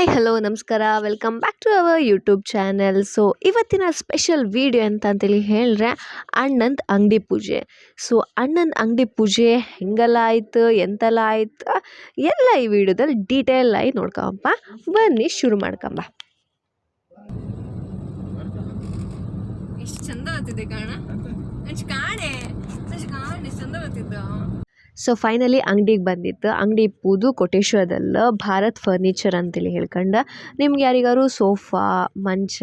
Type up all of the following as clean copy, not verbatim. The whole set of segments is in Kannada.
ಹಾಯ್ ಹಲೋ ನಮಸ್ಕಾರ welcome back to our YouTube channel. So ಇವತ್ತಿನ ಸ್ಪೆಷಲ್ ವಿಡಿಯೋ ಅಂತೇಳಿ ಹೇಳಿದ್ರೆ ಅಣ್ಣಂದು ಅಂಗಡಿ ಪೂಜೆ. ಸೊ ಅಣ್ಣನ ಅಂಗಡಿ ಪೂಜೆ ಹೆಂಗೆಲ್ಲ ಆಯ್ತು ಎಂತೆಲ್ಲ ಆಯ್ತು ಎಲ್ಲ ಈ ವಿಡಿಯೋದಲ್ಲಿ ಡೀಟೇಲ್ ಆಗಿ ನೋಡ್ಕೊಂಬ. ಬನ್ನಿ ಶುರು ಮಾಡ್ಕೊಂಬ. ಎಷ್ಟು ಚಂದ ಆಗ್ತಿದೆ ಕಾಣ ಕಾಣೆ ಚಂದ ಆಗ್ತಿದ್ದ. ಸೊ ಫೈನಲಿ ಅಂಗಡಿಗೆ ಬಂದಿತ್ತು. ಅಂಗಡಿ ಇಪ್ಪುದು ಕೋಟೇಶ್ವರದಲ್ಲ ಭಾರತ್ ಫರ್ನಿಚರ್ ಅಂತೇಳಿ ಹೇಳ್ಕೊಂಡು ನಿಮ್ಗೆ ಯಾರಿಗಾರು ಸೋಫಾ ಮಂಚ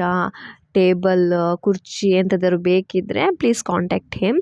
ಟೇಬಲ್ ಕುರ್ಚಿ ಎಂಥದಾದ್ರು ಬೇಕಿದ್ದರೆ ಪ್ಲೀಸ್ ಕಾಂಟ್ಯಾಕ್ಟ್ ಹಿಮ್.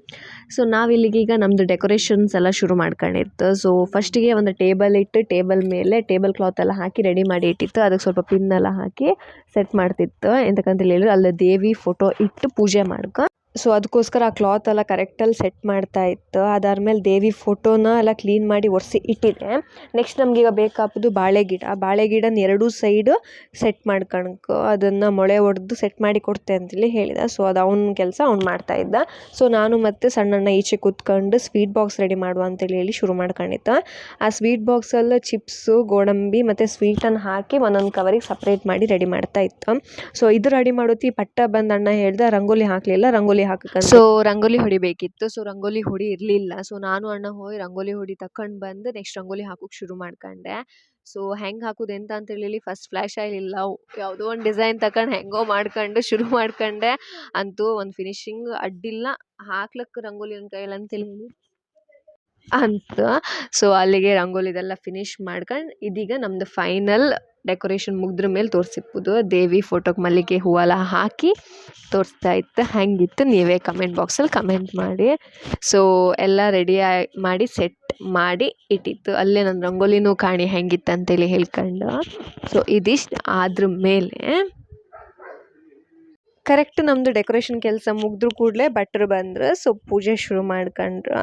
ಸೊ ನಾವಿಲ್ಲಿಗೀಗ ನಮ್ಮದು ಡೆಕೋರೇಷನ್ಸ್ ಎಲ್ಲ ಶುರು ಮಾಡ್ಕೊಂಡಿತ್ತು. ಸೊ ಫಸ್ಟಿಗೆ ಒಂದು ಟೇಬಲ್ ಇಟ್ಟು ಟೇಬಲ್ ಮೇಲೆ ಟೇಬಲ್ ಕ್ಲಾತ್ ಎಲ್ಲ ಹಾಕಿ ರೆಡಿ ಮಾಡಿ ಇಟ್ಟಿತ್ತು. ಅದಕ್ಕೆ ಸ್ವಲ್ಪ ಪಿನ್ನೆಲ್ಲ ಹಾಕಿ ಸೆಟ್ ಮಾಡ್ತಿತ್ತು. ಎಂತಕ್ಕಂತೇಳಿ ಹೇಳಿದ್ರೆ ಅಲ್ಲಿ ದೇವಿ ಫೋಟೋ ಇಟ್ಟು ಪೂಜೆ ಮಾಡ್ಕೊ. ಸೊ ಅದಕ್ಕೋಸ್ಕರ ಆ ಕ್ಲಾತ್ ಎಲ್ಲ ಕರೆಕ್ಟಲ್ಲಿ ಸೆಟ್ ಮಾಡ್ತಾ ಇತ್ತು. ಅದಾದಮೇಲೆ ದೇವಿ ಫೋಟೋನ ಎಲ್ಲ ಕ್ಲೀನ್ ಮಾಡಿ ಒರೆಸಿ ಇಟ್ಟಿದೆ. ನೆಕ್ಸ್ಟ್ ನಮಗೀಗ ಬೇಕಾಗೋದು ಬಾಳೆಗಿಡನ ಎರಡೂ ಸೈಡು ಸೆಟ್ ಮಾಡ್ಕೊಳಕ್ಕೆ ಅದನ್ನು ಮೊಳೆ ಹೊಡೆದು ಸೆಟ್ ಮಾಡಿ ಕೊಡ್ತೆ ಅಂತೇಳಿ ಹೇಳಿದ. ಸೊ ಅದು ಅವ್ನ ಕೆಲಸ ಅವ್ನು ಮಾಡ್ತಾಯಿದ್ದ. ಸೊ ನಾನು ಮತ್ತು ಸಣ್ಣಣ್ಣ ಈಚೆ ಕೂತ್ಕೊಂಡು ಸ್ವೀಟ್ ಬಾಕ್ಸ್ ರೆಡಿ ಮಾಡುವ ಅಂತೇಳಿ ಹೇಳಿ ಶುರು ಮಾಡ್ಕೊಂಡಿದ್ದ. ಆ ಸ್ವೀಟ್ ಬಾಕ್ಸಲ್ಲಿ ಚಿಪ್ಸು ಗೋಡಂಬಿ ಮತ್ತು ಸ್ವೀಟನ್ನು ಹಾಕಿ ಒಂದೊಂದು ಕವರಿಗೆ ಸಪ್ರೇಟ್ ಮಾಡಿ ರೆಡಿ ಮಾಡ್ತಾ ಇತ್ತು. ಸೊ ಇದು ರೆಡಿ ಮಾಡೋತಿ ಪಟ್ಟ ಬಂದು ಅಣ್ಣ ಹೇಳ್ದ ರಂಗೋಲಿ ಹಾಕಲಿಲ್ಲ, ರಂಗೋಲಿ ಹಾಕಕ್ಕೆ. ಸೊ ರಂಗೋಲಿ ಹೊಡಿಬೇಕಿತ್ತು. ಸೊ ರಂಗೋಲಿ ಹೊಡಿ ಇರಲಿಲ್ಲ. ಸೊ ನಾನು ಅಣ್ಣ ಹೋಗಿ ರಂಗೋಲಿ ಹೊಡಿ ತಕೊಂಡು ಬಂದು ನೆಕ್ಸ್ಟ್ ರಂಗೋಲಿ ಹಾಕೋಕೆ ಶುರು ಮಾಡ್ಕೊಂಡೆ. ಸೊ ಹೆಂಗೆ ಹಾಕೋದು ಎಂತ ಅಂತೇಳಿ ಫಸ್ಟ್ ಫ್ಲ್ಯಾಶ್ ಆಗಿಲ್ಲ, ಯಾವುದೋ ಒಂದು ಡಿಸೈನ್ ತಗೊಂಡು ಹೆಂಗೋ ಮಾಡ್ಕೊಂಡು ಶುರು ಮಾಡ್ಕೊಂಡೆ. ಅಂತೂ ಒಂದು ಫಿನಿಶಿಂಗ್ ಅಡ್ಡಿಲ್ಲ, ಹಾಕ್ಲಕ್ಕೆ ರಂಗೋಲಿ ಒಂದು ಕೈಯಲ್ಲಿ ಅಂತೇಳಿ ಅಂತ. ಸೊ ಅಲ್ಲಿಗೆ ರಂಗೋಲಿದೆಲ್ಲ ಫಿನಿಶ್ ಮಾಡ್ಕೊಂಡು ಇದೀಗ ನಮ್ಮದು ಫೈನಲ್ ಡೆಕೋರೇಷನ್ ಮುಗಿದ್ರ ಮೇಲೆ ತೋರಿಸಿಪ್ಪುದು. ದೇವಿ ಫೋಟೋಗೆ ಮಲ್ಲಿಗೆ ಹೂವೆಲ್ಲ ಹಾಕಿ ತೋರಿಸ್ತಾ ಇತ್ತು. ಹೆಂಗಿತ್ತು ನೀವೇ ಕಮೆಂಟ್ ಬಾಕ್ಸಲ್ಲಿ ಕಮೆಂಟ್ ಮಾಡಿ. ಸೊ ಎಲ್ಲ ರೆಡಿ ಮಾಡಿ ಸೆಟ್ ಮಾಡಿ ಇಟ್ಟಿತ್ತು. ಅಲ್ಲೇ ನನ್ನ ರಂಗೋಲಿನೂ ಕಾಣಿ ಹೆಂಗಿತ್ತು ಅಂತೇಳಿ ಹೇಳ್ಕೊಂಡು. ಸೊ ಇದಿಷ್ಟು ಆದ್ರ ಮೇಲೆ ಕರೆಕ್ಟ್ ನಮ್ಮದು ಡೆಕೋರೇಷನ್ ಕೆಲಸ ಮುಗಿದ್ರು ಕೂಡಲೇ ಭಟ್ರು ಬಂದರು. ಸೊ ಪೂಜೆ ಶುರು ಮಾಡ್ಕೊಂಡ್ರು.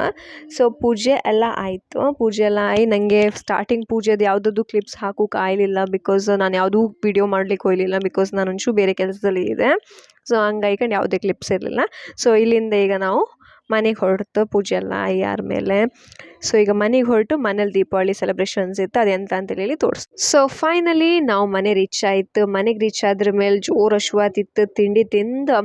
ಸೊ ಪೂಜೆ ಎಲ್ಲ ಆಯಿತು. ಪೂಜೆ ಎಲ್ಲ ಆಗಿ ನನಗೆ ಸ್ಟಾರ್ಟಿಂಗ್ ಪೂಜೆದು ಯಾವುದದ್ದು ಕ್ಲಿಪ್ಸ್ ಹಾಕೋಕೆ ಆಗಲಿಲ್ಲ. ಬಿಕಾಸ್ ನಾನು ಯಾವುದೂ ವೀಡಿಯೋ ಮಾಡ್ಲಿಕ್ಕೆ ಹೋಗಲಿಲ್ಲ. ಬಿಕಾಸ್ ನಾನು ಒಂಚೂರು ಬೇರೆ ಕೆಲಸದಲ್ಲಿ ಇದೆ. ಸೊ ಹಂಗಾಯ್ಕೊಂಡು ಯಾವುದೇ ಕ್ಲಿಪ್ಸ್ ಇರಲಿಲ್ಲ. ಸೊ ಇಲ್ಲಿಂದ ಈಗ ನಾವು ಮನೆಗೆ ಹೊರಡ್ತು. ಪೂಜೆ ಎಲ್ಲ ಆದ್ಮೇಲೆ ಸೊ ಈಗ ಮನೆಗೆ ಹೊರಟು ಮನೇಲಿ ದೀಪಾವಳಿ ಸೆಲೆಬ್ರೇಷನ್ಸ್ ಇತ್ತು, ಅದೆಂತ ಅಂತೇಳಿ ತೋರಿಸ್. ಸೊ ಫೈನಲಿ ನಾವು ಮನೆ ರೀಚ್ ಆಯಿತು. ಮನೆಗೆ ರೀಚ್ ಆದ್ರ ಮೇಲೆ ಜೋರು ಹಶ್ವಾತಿತ್ತು. ತಿಂಡಿ ತಿಂದು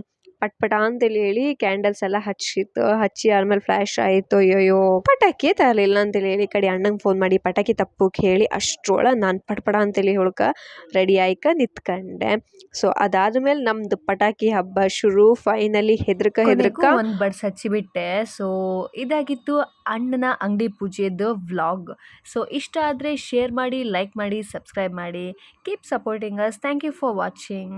ಪಟ್ಪಟ ಅಂತೇಳಿ ಹೇಳಿ ಕ್ಯಾಂಡಲ್ಸ್ ಎಲ್ಲ ಹಚ್ಚಿ ಆದ್ಮೇಲೆ ಫ್ಲ್ಯಾಶ್ ಆಯಿತು. ಅಯ್ಯೋ ಪಟಾಕಿ ತರಲಿಲ್ಲ ಅಂತೇಳಿ ಹೇಳಿ ಕಡೆ ಅಣ್ಣಂಗೆ ಫೋನ್ ಮಾಡಿ ಪಟಾಕಿ ತಪ್ಪಕ್ಕೆ ಹೇಳಿ ಅಷ್ಟರೊಳಗೆ ನಾನು ಪಟ್ಪಟ ಅಂತೇಳಿ ಹೇಳ್ಕ ರೆಡಿ ಆಯ್ಕ ನಿಂತ್ಕೊಂಡೆ. ಸೊ ಅದಾದ್ಮೇಲೆ ನಮ್ದು ಪಟಾಕಿ ಹಬ್ಬ ಶುರು. ಫೈನಲಿ ಹೆದ್ರಕ ಒಂದು ಬಡ್ಸ್ ಹಚ್ಚಿಬಿಟ್ಟೆ. ಸೊ ಇದಾಗಿತ್ತು ಅಣ್ಣನ ಅಂಗಡಿ ಪೂಜೆದು ವ್ಲಾಗ್. ಸೊ ಇಷ್ಟ ಆದರೆ ಶೇರ್ ಮಾಡಿ, ಲೈಕ್ ಮಾಡಿ, ಸಬ್ಸ್ಕ್ರೈಬ್ ಮಾಡಿ. Keep supporting us. Thank you for watching.